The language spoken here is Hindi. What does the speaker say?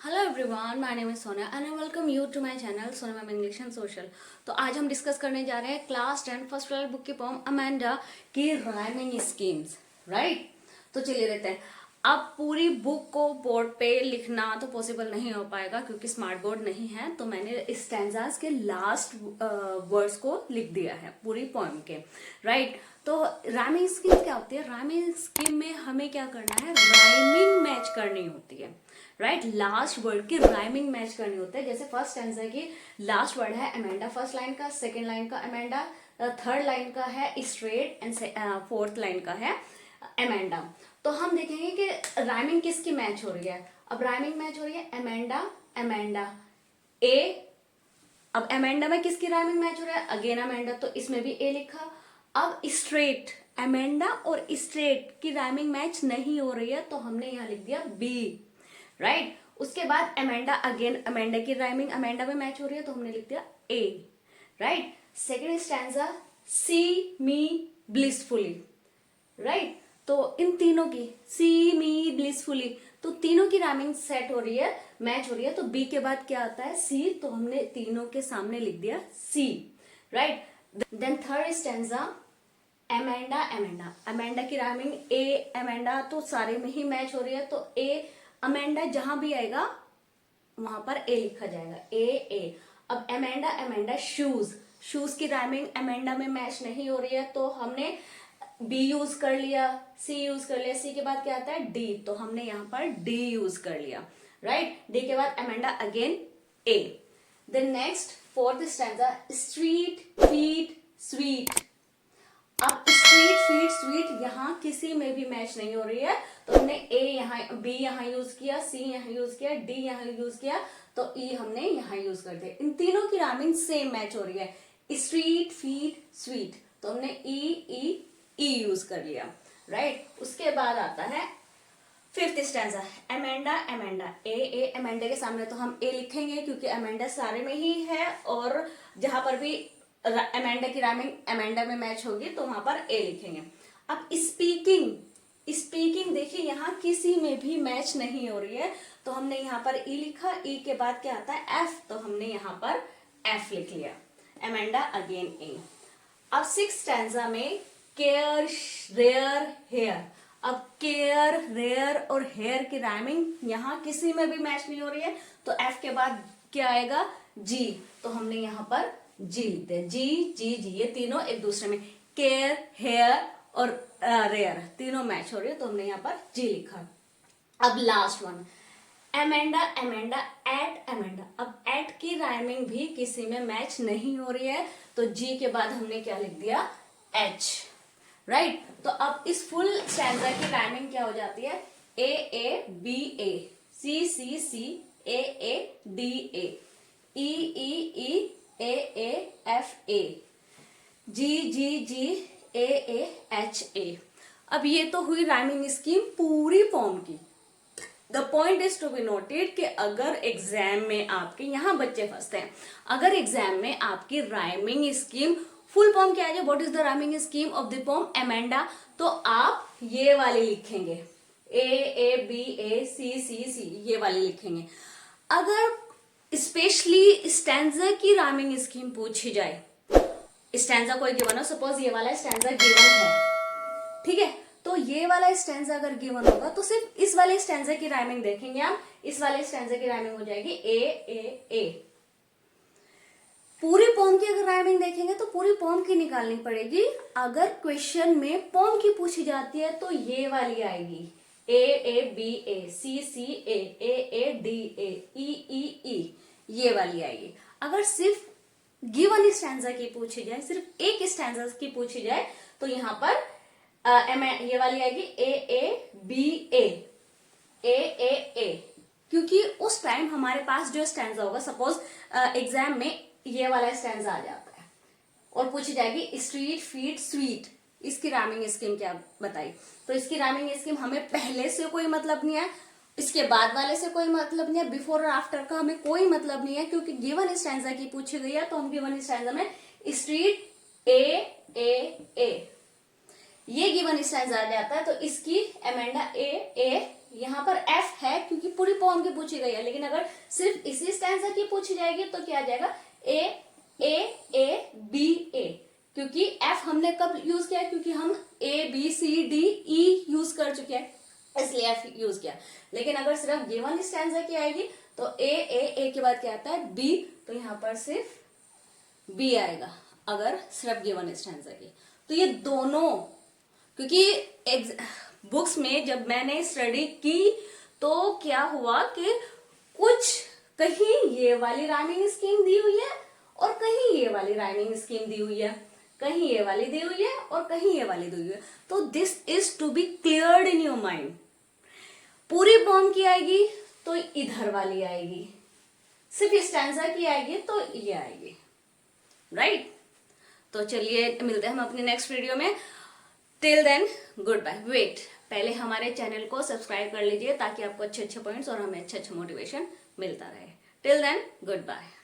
Hello everyone, my name is Sonia and I welcome you to my channel Sonia ma'am English and social. तो आज हम डिस्कस करने जा रहे हैं क्लास 10 फर्स्ट वाले बुक की पोम अमेंडा की राइमिंग स्कीम्स। राइट, तो चलिए देखते हैं। अब पूरी बुक को बोर्ड पे लिखना तो पॉसिबल नहीं हो पाएगा क्योंकि स्मार्ट बोर्ड नहीं है, तो मैंने स्टैंजास के लास्ट वर्ड्स को लिख दिया है पूरी पोएम के। राइट, तो राइमिंग स्कीम क्या होती है? राइमिंग स्कीम में हमें क्या करना है? राइमिंग मैच करनी होती है। राइट, लास्ट वर्ड की राइमिंग मैच करनी होती है। जैसे फर्स्ट स्टैंजा की लास्ट वर्ड है अमेंडा, फर्स्ट लाइन का, सेकंड लाइन का अमेंडा, थर्ड लाइन का है स्ट्रेट एंड फोर्थ लाइन का है अमेंडा। तो हम देखेंगे कि राइमिंग किसकी मैच हो रही है। अब राइमिंग मैच हो रही है अमेंडा अमेंडा ए। अब अमेंडा में किसकी राइमिंग मैच हो रहा है? अगेन अमेंडा, तो इसमें भी ए लिखा। अब स्ट्रेट, अमेंडा और स्ट्रेट की राइमिंग मैच नहीं हो रही है तो हमने यहां लिख दिया बी। राइट, उसके बाद अमेंडा, अगेन अमेंडा की राइमिंग अमेंडा में मैच हो रही है तो हमने लिख दिया ए। राइट, सेकेंड स्टैंजा सी मी ब्लिसफुली। राइट, तो इन तीनों की सी मी ब्लिसफुली, तो तीनों की राइमिंग सेट हो रही है, मैच हो रही है। तो बी के बाद क्या आता है? सी, तो हमने तीनों के सामने लिख दिया C. Right, then third stanza Amanda Amanda, Amanda की राइमिंग ए अमेंडा, तो सारे में ही मैच हो रही है तो ए अमेंडा जहां भी आएगा वहां पर ए लिखा जाएगा, ए ए। अब अमेंडा अमेंडा शूज, शूज की राइमिंग अमेंडा में मैच नहीं हो रही है तो हमने बी यूज कर लिया, सी यूज कर लिया, सी के बाद क्या आता है? डी, तो हमने यहां पर डी यूज कर लिया। राइट, डी के बाद Amanda again A. Then next fourth stanza street feet sweet. अब स्ट्रीट फीट स्वीट यहाँ किसी में भी मैच नहीं हो रही है तो हमने ए यहाँ, बी यहाँ यूज किया, सी यहाँ यूज किया, डी यहाँ यूज किया, तो ई हमने यहाँ यूज कर दिया। इन तीनों की राइमिंग सेम मैच हो रही है, स्ट्रीट फीट स्वीट, तो हमने ई ई ई यूज कर लिया। राइट, उसके बाद आता है फिफ्थ स्टैंजा अमेंडा अमेंडा ए ए। अमेंडा के सामने तो हम ए लिखेंगे क्योंकि अमेंडा सारे में ही है और जहां पर भी अमेंडा की राइमिंग अमेंडा में मैच होगी तो वहां पर ए लिखेंगे। अब स्पीकिंग, स्पीकिंग देखिए यहाँ किसी में भी मैच नहीं हो रही है तो हमने यहाँ पर ई लिखा, ई के बाद क्या आता है? एफ, तो हमने यहाँ पर एफ लिख लिया। अमेंडा अगेन ए। अब सिक्स स्टैंजा में केयर रेयर हेयर। अब केयर रेयर और हेयर की राइमिंग यहाँ किसी में भी मैच नहीं हो रही है तो एफ के बाद क्या आएगा? जी, तो हमने यहाँ पर जी लिखते हैं, जी जी जी, ये तीनों एक दूसरे में, केयर हेयर और रेयर तीनों मैच हो रही है तो हमने यहाँ पर जी लिखा। अब last one Amanda Amanda at Amanda. अब एट की राइमिंग भी किसी में मैच नहीं हो रही है तो जी के बाद हमने क्या लिख दिया? एच। राइट, तो अब इस फुल स्टैंजा की राइमिंग क्या हो जाती है? A A B A, C C C, A A D A, E E E, A A F A, G G G, A A H A. अब ये तो हुई राइमिंग स्कीम पूरी फॉर्म की। The point is to be noted कि अगर एग्जाम में आपके, यहाँ बच्चे फंसते हैं, अगर एग्जाम में आपकी राइमिंग स्कीम फुल फॉर्म क्या है, what is the rhyming scheme of the pome Amanda, तो आप ये वाली लिखेंगे, ए A B A C C सी, ये वाली लिखेंगे। अगर स्पेशली स्टैंजा की राइमिंग स्कीम पूछी जाए, स्टैंजा कोई गिवन हो, सपोज ये वाला स्टैंजा गिवन है, ठीक है, तो ये वाला स्टैंजा अगर गिवन होगा तो सिर्फ इस वाले स्टैंजा की राइमिंग देखेंगे हम, इस वाले स्टैंजा की राइमिंग हो जाएगी ए ए ए। पूरी पोम की अगर राइमिंग देखेंगे तो पूरी पोम की निकालनी पड़ेगी। अगर क्वेश्चन में पोम की पूछी जाती है तो ये वाली आएगी, ए A B A, C C A, A A D A, E E ई, ये वाली आएगी। अगर सिर्फ गिवन स्टैंजा की पूछी जाए, सिर्फ एक स्टैंजा की पूछी जाए तो यहाँ पर ये वाली आएगी ए ए बी ए, ए ए ए, क्योंकि उस टाइम हमारे पास जो स्टैंजा होगा, सपोज एग्जाम में ये वाला स्टैंजा आ जाता है और पूछी जाएगी स्ट्रीट फीट स्वीट, इसकी राइमिंग स्कीम क्या बताई, तो इसकी राइमिंग स्कीम हमें पहले से कोई मतलब नहीं है, इसके बाद वाले से कोई मतलब नहीं है, बिफोर और आफ्टर का हमें कोई मतलब नहीं है, क्योंकि गिवन स्टैंजा की पूछी गई है तो हम गिवन स्टैंजा में स्ट्रीट ए ए ए, ये गिवन स्टैंजा आ जाता है तो इसकी अमेंडा ए ए यहाँ पर एफ है क्योंकि पूरी पोम की पूछी गई है, लेकिन अगर सिर्फ इसी स्टैंजा की पूछी जाएगी तो क्या आ जाएगा, ए बी ए, क्योंकि एफ हमने कब यूज किया, क्योंकि हम A B C D E use कर चुके हैं, इसलिए एफ यूज किया। लेकिन अगर सिर्फ ये वाली स्टैंजा की आएगी तो ए के बाद क्या आता है, बी, तो यहाँ पर सिर्फ बी आएगा अगर सिर्फ ये वाली स्टैंजा की। तो ये दोनों, क्योंकि बुक्स में जब मैंने स्टडी की तो क्या हुआ कि कुछ कहीं ये वाली राइमिंग स्कीम दी हुई है और कहीं ये वाली राइमिंग स्कीम दी हुई है, कहीं ये वाली दी हुई है और कहीं ये वाली दी हुई है। तो this is to be cleared in your mind. पूरी पोम की आएगी तो इधर वाली आएगी, सिर्फ स्टैंजा की आएगी तो ये आएगी, राइट? तो चलिए मिलते हैं हम अपनी नेक्स्ट वीडियो में। Till then good bye. Wait, पहले हमारे चैनल को सब्सक्राइब कर लीजिए ताकि आपको अच्छे अच्छे पॉइंट्स और हमें अच्छे अच्छे मोटिवेशन मिलता रहे। Till then good bye.